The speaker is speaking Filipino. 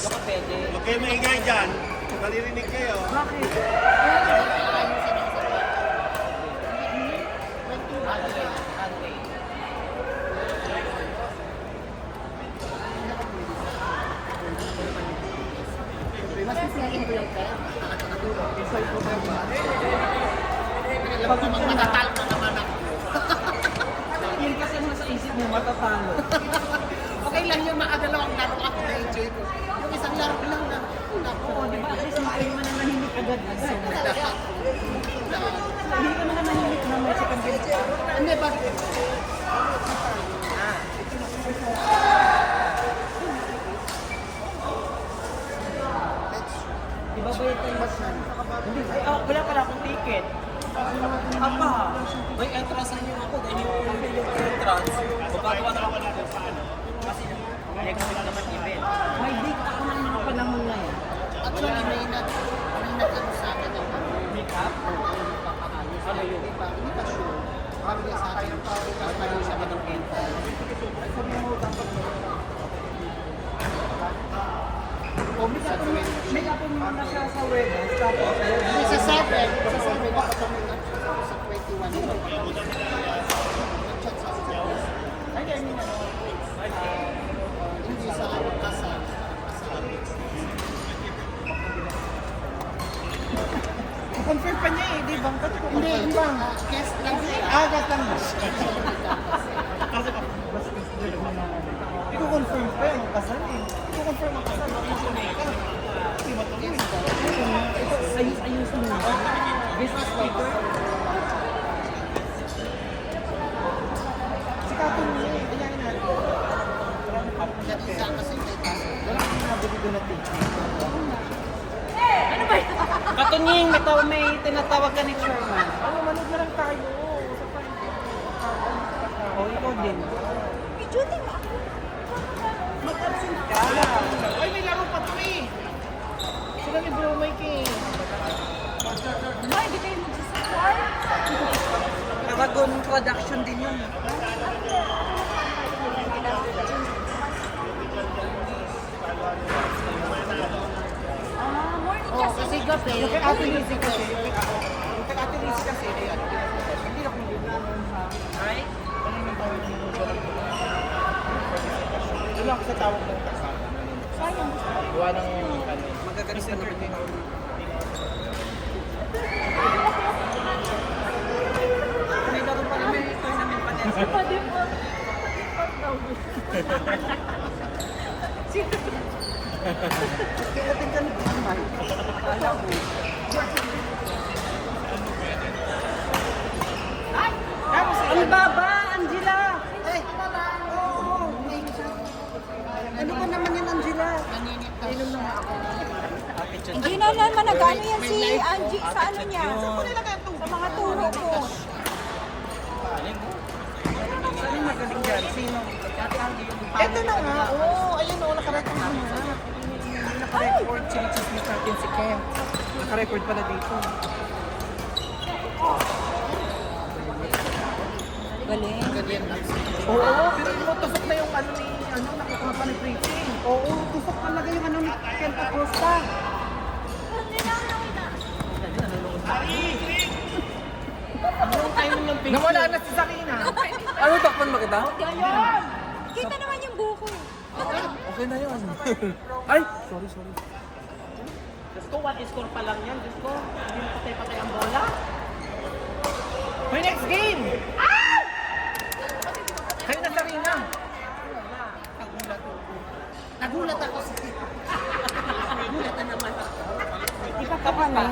Baka pwede. Huwag kayo maingay dyan. Malirinig kayo. Bakit? Mas sisihin ko yung pera. Matatalo na naman ako. Yun kasi nasa isip mo, matatalo. Okay lang yun, makadalawang laro ako na-enjoy ko. Yung isang laro lang na. Oo, di ba? At least hindi mo na nahimik agad. Hindi ka na nahimik na may second game. Hindi ba? Di ba bayad tayo sa... Hindi, ay, wala pala akong ticket. Apa? May entrance na niyo ako dahil yung entrance, magagawa na ako ng paano. Kasi next week naman event. May date ako ng mga panahon na yan. Actually, may nag-ano sa akin ng Make up? papakayos. Ano yun? Hindi pa sure. Sabi niya sa akin, tapos mali siya ka ng entrance. O, make up mo na siya sa warehouse. Tapos, Sa 7 ako tumunod sa 21. Nag-chat sa akin. ay, I mean, ano, Hindi sa ano kasal. confirm pa niya eh, di ba? Hindi, hindi. Guest lang sila. Agad lang ba? Iko-confirm pa yung kasal eh. Iko-confirm ang kasal. Ito, ayusin mo. Business paper. Sikapin mo eh. Ayayin natin. Isa kasi may kasal. Wala kang nabili doon na ticket. Ano ba yun? Katunying, may tinatawag ka ni Chairman. Ano, manood na lang tayo. Sa tayo. O, ikaw din. Duty mo. Mag-absent ka. Ay, may laro pa to eh. Sila ni Bro Mike eh. No, hindi kayo magsasapor. Aragon production din yun. Morning Oo, kasi. kasi gabi. Yung kay Ate Lizzie kasi, yung kay Ate Lizzie kasi, hindi ako nilinanon sa... Right? Ano yung tawag mo? Doon ako sa tawag ng kasama. Sayang. Gawa ng ano. Magagalis na naman yung may laro pa naman yung tournament pa din. Pwede po. Kaya tingnan ko ang mic. Akala ko. Ang baba, Angela! Ay, Oo. Ano ba naman yan, Angela? naninit ka. Hindi na naman nag-ano yan si Angie sa ano niya. Sa mga turo ko. Saan yung magaling dyan? Sino? Ito na nga, oo. Ayun o, nakarecord na nga. Nakarecord, chinichismis natin si Kem. Nakarecord pala dito. Galing. Oo, pero mo, tusok na yung ano ni, nakukuha pa ni Pretty. Oo, tusok talaga yung ano ni Ken Acosta. Nawala na si Sakina. Ano, takpan ba kita? Ayun! Kita naman yung buko. Okay na yun. Ay! Sorry. Diyos ko, one score pa lang yan. Diyos ko, hindi na patay-patay ang bola. May next game! Kayo na Sarina. Nagulat ako sa Ipagkapan na.